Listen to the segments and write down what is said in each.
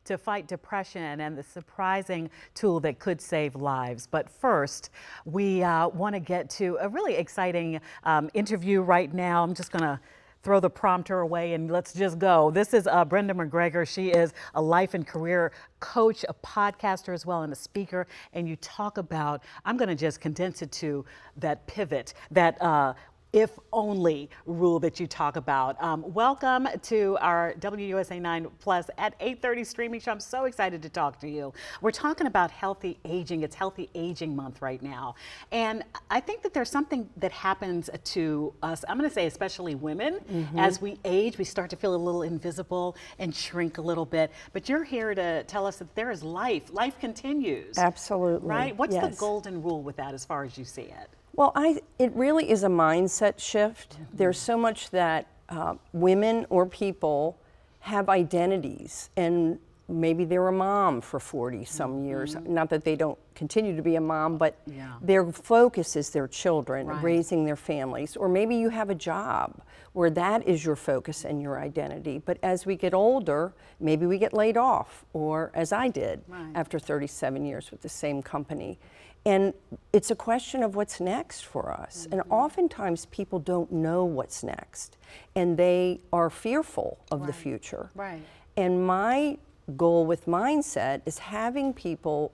to fight depression and the surprising tool that could save lives. But first, we want to get to a really exciting interview right now. I'm just going to throw the prompter away and let's just go. This is Brenda McGregor. She is a life and career coach, a podcaster as well, and a speaker. And you talk about, I'm going to just condense it to that pivot, that if only rule that you talk about. Welcome to our WUSA 9 Plus at 8:30 streaming show. I'm so excited to talk to you. We're talking about healthy aging. It's Healthy Aging Month right now. And I think that there's something that happens to us, I'm gonna say especially women, as we age, we start to feel a little invisible and shrink a little bit. But you're here to tell us that there is life. Life continues. Absolutely. Right? What's the golden rule with that as far as you see it? Well, it really is a mindset shift. There's so much that women or people have identities, and maybe they're a mom for 40 some years. Not that they don't continue to be a mom, but their focus is their children, raising their families. Or maybe you have a job where that is your focus and your identity. But as we get older, maybe we get laid off, or as I did after 37 years with the same company. And it's a question of what's next for us. And oftentimes people don't know what's next, and they are fearful of the future. And my goal with mindset is having people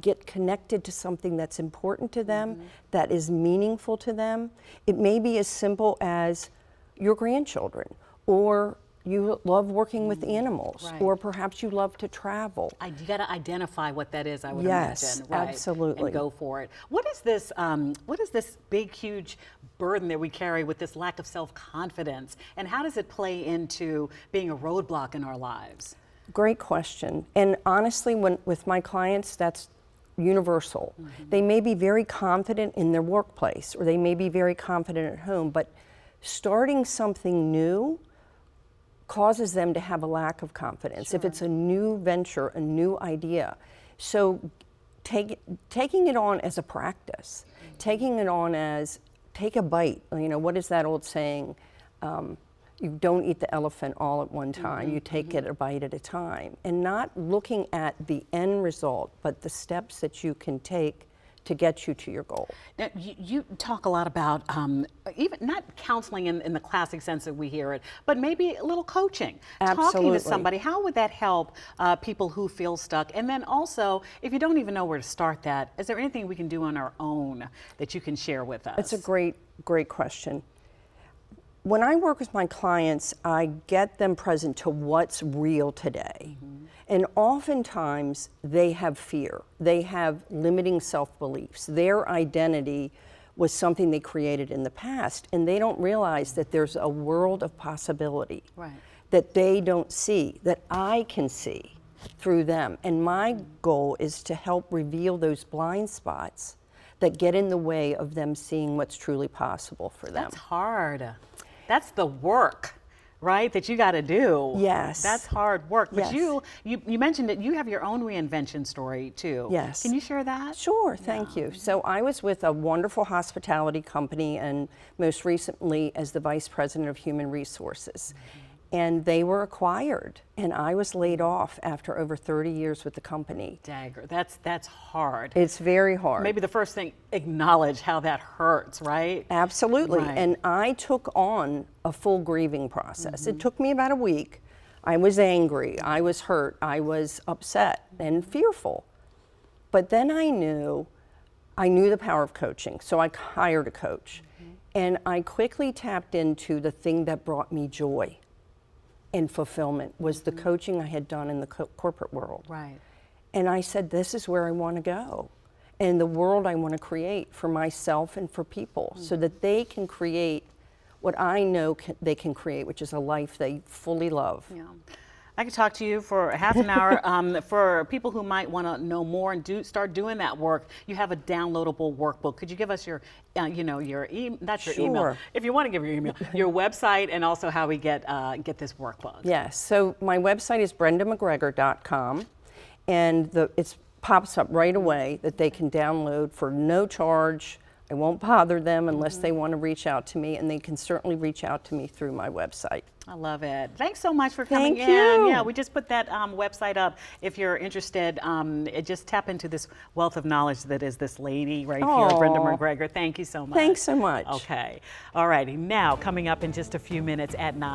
get connected to something that's important to them, that is meaningful to them. It may be as simple as your grandchildren, or you love working with animals, or perhaps you love to travel. You got to identify what that is, I would imagine. Yes, absolutely. And go for it. What is this big, huge burden that we carry with this lack of self-confidence, and how does it play into being a roadblock in our lives? Great question. And honestly, with my clients, that's universal. They may be very confident in their workplace, or they may be very confident at home, but starting something new causes them to have a lack of confidence. If it's a new venture, a new idea. So taking it on as a practice, taking it on as, take a bite. You know, what is that old saying? You don't eat the elephant all at one time. You take it a bite at a time. And not looking at the end result, but the steps that you can take to get you to your goal. Now, you talk a lot about even not counseling in the classic sense that we hear it, but maybe a little coaching. Absolutely. Talking to somebody, how would that help people who feel stuck? And then also, if you don't even know where to start that, is there anything we can do on our own that you can share with us? It's a great question. When I work with my clients, I get them present to what's real today. And oftentimes they have fear. They have limiting self-beliefs. Their identity was something they created in the past, and they don't realize that there's a world of possibility that they don't see, that I can see through them. And my goal is to help reveal those blind spots that get in the way of them seeing what's truly possible for them. That's hard. That's the work, right, that you got to do. Yes. That's hard work. But you mentioned that you have your own reinvention story too. Yes. Can you share that? Sure, thank you. So I was with a wonderful hospitality company, and most recently as the Vice President of Human Resources. And they were acquired, and I was laid off after over 30 years with the company. Dagger, that's hard. It's very hard. Maybe the first thing, acknowledge how that hurts, right? Absolutely, and I took on a full grieving process. It took me about a week. I was angry, I was hurt, I was upset and fearful. But then I knew the power of coaching, so I hired a coach. And I quickly tapped into the thing that brought me joy and fulfillment, was the coaching I had done in the corporate world. And I said, this is where I want to go, and the world I want to create for myself and for people, so that they can create what I know they can create, which is a life they fully love. I could talk to you for half an hour. For people who might want to know more and start doing that work, you have a downloadable workbook. Could you give us your, not your email, if you want to give your email, your website, and also how we get this workbook? Yes. So my website is brendamcgregor.com, and it pops up right away that they can download for no charge. I won't bother them unless they want to reach out to me, and they can certainly reach out to me through my website. I love it. Thanks so much for coming Thank in. you. Yeah, we just put that website up. If you're interested, just tap into this wealth of knowledge that is this lady right here, Brenda Aw. McGregor. Thank you so much. Thanks so much. Okay. All righty. Now, coming up in just a few minutes at 9.